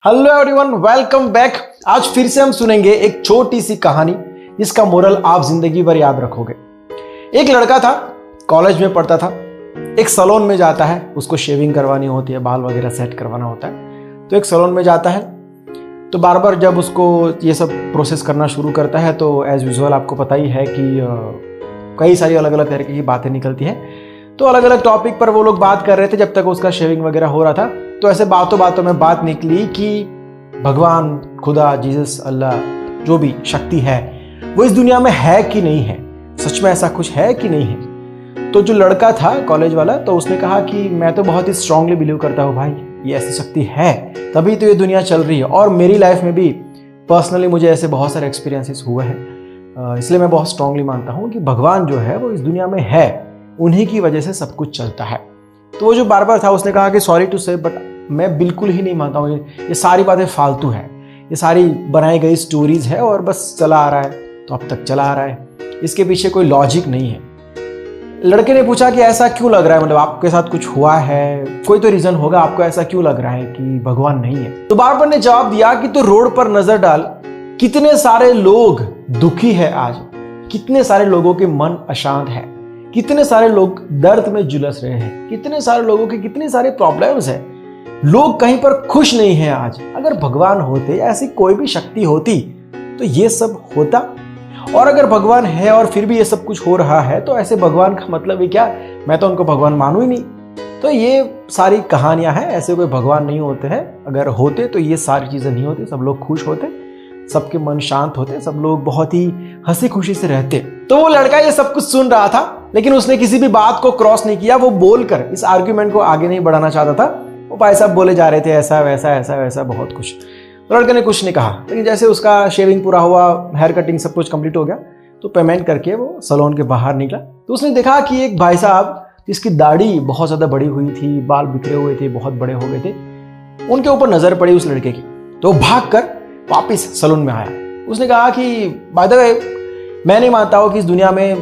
Hello everyone, welcome back. आज फिर से हम सुनेंगे एक छोटी सी कहानी जिसका मोरल आप जिंदगी भर याद रखोगे। एक लड़का था, कॉलेज में पढ़ता था, एक सैलून में जाता है, उसको शेविंग करवानी होती है, बाल वगैरह सेट करवाना होता है। तो एक सैलून में जाता है, तो बार बार जब उसको ये सब प्रोसेस करना शुरू करता है तो एज यूजुअल आपको पता ही है कि कई सारी अलग अलग तरीके की बातें निकलती हैं। तो अलग अलग टॉपिक पर वो लोग बात कर रहे थे जब तक उसका शेविंग वगैरह हो रहा था। तो ऐसे बातों बातों में बात निकली कि भगवान, खुदा, जीसस, अल्लाह, जो भी शक्ति है वो इस दुनिया में है कि नहीं है, सच में ऐसा कुछ है कि नहीं है। तो जो लड़का था कॉलेज वाला, तो उसने कहा कि मैं तो बहुत ही स्ट्रांगली बिलीव करता हूँ भाई, ये ऐसी शक्ति है तभी तो ये दुनिया चल रही है, और मेरी लाइफ में भी पर्सनली मुझे ऐसे बहुत सारे एक्सपीरियंसेस हुए हैं। इसलिए मैं बहुत स्ट्रांगली मानता हूँ कि भगवान जो है वो इस दुनिया में है, उन्हीं की वजह से सब कुछ चलता है। तो वो जो बार बार था उसने कहा कि सॉरी टू से, बट मैं बिल्कुल ही नहीं मानता हूँ, ये सारी बातें फालतू है, ये सारी बनाई गई स्टोरीज है और बस चला आ रहा है, तो अब तक चला आ रहा है, इसके पीछे कोई लॉजिक नहीं है। लड़के ने पूछा कि ऐसा क्यों लग रहा है, मतलब आपके साथ कुछ हुआ है, कोई तो रीजन होगा, आपको ऐसा क्यों लग रहा है कि भगवान नहीं है। तो बार ने जवाब दिया कि तो रोड पर नजर डाल, कितने सारे लोग दुखी है आज, कितने सारे लोगों के मन अशांत है, कितने सारे लोग दर्द में झुलस रहे हैं, कितने सारे लोगों के कितने सारे प्रॉब्लम्स हैं, लोग कहीं पर खुश नहीं हैं आज। अगर भगवान होते, ऐसी कोई भी शक्ति होती तो ये सब होता। और अगर भगवान है और फिर भी ये सब कुछ हो रहा है तो ऐसे भगवान का मतलब ही क्या, मैं तो उनको भगवान मानू ही नहीं। तो ये सारी कहानियां हैं, ऐसे कोई भगवान नहीं होते हैं। अगर होते तो ये सारी चीजें नहीं होती, सब लोग खुश होते, सबके मन शांत होते, सब लोग बहुत ही हंसी खुशी से रहते। तो वो लड़का ये सब कुछ सुन रहा था, लेकिन उसने किसी भी बात को क्रॉस नहीं किया। वो बोलकर इस आर्ग्यूमेंट को आगे नहीं बढ़ाना चाहता था। वो भाई साहब बोले जा रहे थे ऐसा वैसा ऐसा वैसा बहुत कुछ। तो लड़के ने कुछ नहीं कहा, लेकिन जैसे उसका शेविंग पूरा हुआ, हेयर कटिंग सब कुछ कंप्लीट हो गया, तो पेमेंट करके वो सैलून के बाहर निकला। तो उसने देखा कि एक भाई साहब जिसकी दाढ़ी बहुत ज्यादा बड़ी हुई थी, बाल बिखरे हुए थे, बहुत बड़े हो गए थे, उनके ऊपर नजर पड़ी उस लड़के की। तो भाग कर वापिस सैलून में आया। उसने कहा कि बाय द वे, मैं नहीं मानता हूं कि इस दुनिया में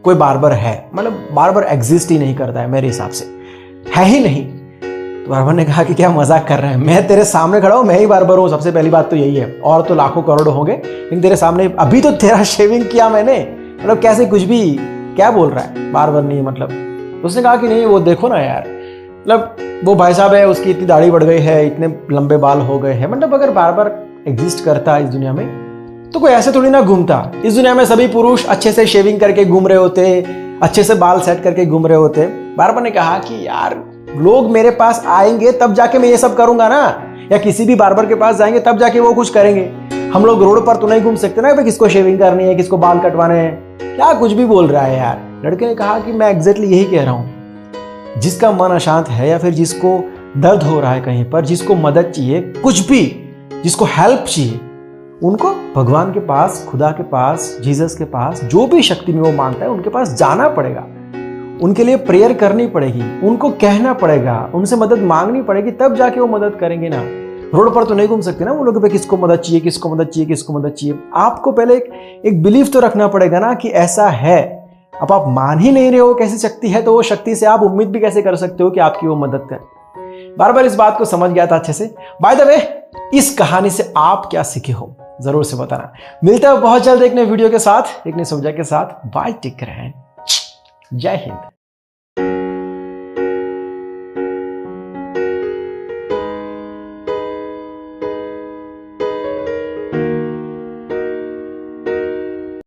कोई बार्बर है, मतलब बार्बर एग्जिस्ट ही नहीं करता है, मेरे हिसाब से है ही नहीं। तो बार्बर ने कहा कि क्या मजाक कर रहे हैं, मैं तेरे सामने खड़ा हूं, मैं ही बार्बर हूं, सबसे पहली बात तो यही है, और तो लाखों करोड़ों होंगे, लेकिन तेरे सामने अभी तो तेरा शेविंग किया मैंने, मतलब कैसे कुछ भी क्या बोल रहा है, बार्बर नहीं मतलब। उसने कहा कि नहीं, वो देखो ना यार, मतलब वो भाई साहब है, उसकी इतनी दाढ़ी बढ़ गई है, इतने लंबे बाल हो गए हैं, मतलब अगर बार्बर एग्जिस्ट करता है इस दुनिया में तो कोई ऐसे थोड़ी ना घूमता। इस दुनिया में सभी पुरुष अच्छे से शेविंग करके घूम रहे होते, अच्छे से बाल सेट करके घूम रहे होते। बार्बर ने कहा कि यार, लोग मेरे पास आएंगे तब जाके मैं ये सब करूंगा ना, या किसी भी बार्बर के पास जाएंगे तब जाके वो कुछ करेंगे। हम लोग रोड पर तो नहीं घूम सकते ना, किसको शेविंग करनी है, किसको बाल कटवाने हैं, क्या कुछ भी बोल रहा है यार। लड़के ने कहा कि मैं एग्जैक्टली यही कह रहा हूं, जिसका मन अशांत है या फिर जिसको दर्द हो रहा है कहीं पर, जिसको मदद चाहिए, कुछ भी जिसको हेल्प चाहिए, उनको भगवान के पास, खुदा के पास, जीसस के पास, जो भी शक्ति में वो मानता है उनके पास जाना पड़ेगा, उनके लिए प्रेयर करनी पड़ेगी, उनको कहना पड़ेगा, उनसे मदद मांगनी पड़ेगी, तब जाके वो मदद करेंगे ना। रोड पर तो नहीं घूम सकते ना वो लोग, किसको मदद चाहिए, किसको मदद चाहिए, किसको मदद चाहिए। आपको पहले एक बिलीफ तो रखना पड़ेगा ना कि ऐसा है। अब आप मान ही नहीं रहे हो कैसी शक्ति है, तो वो शक्ति से आप उम्मीद भी कैसे कर सकते हो कि आपकी वो मदद करे। बार बार इस बात को समझ गया था अच्छे से। बाय द वे, इस कहानी से आप क्या सीखे हो जरूर से बताना। मिलता है बहुत जल्द एक नए वीडियो के साथ, एक नए सब्जेक्ट के साथ। बाय, टेक केयर, जय हिंद।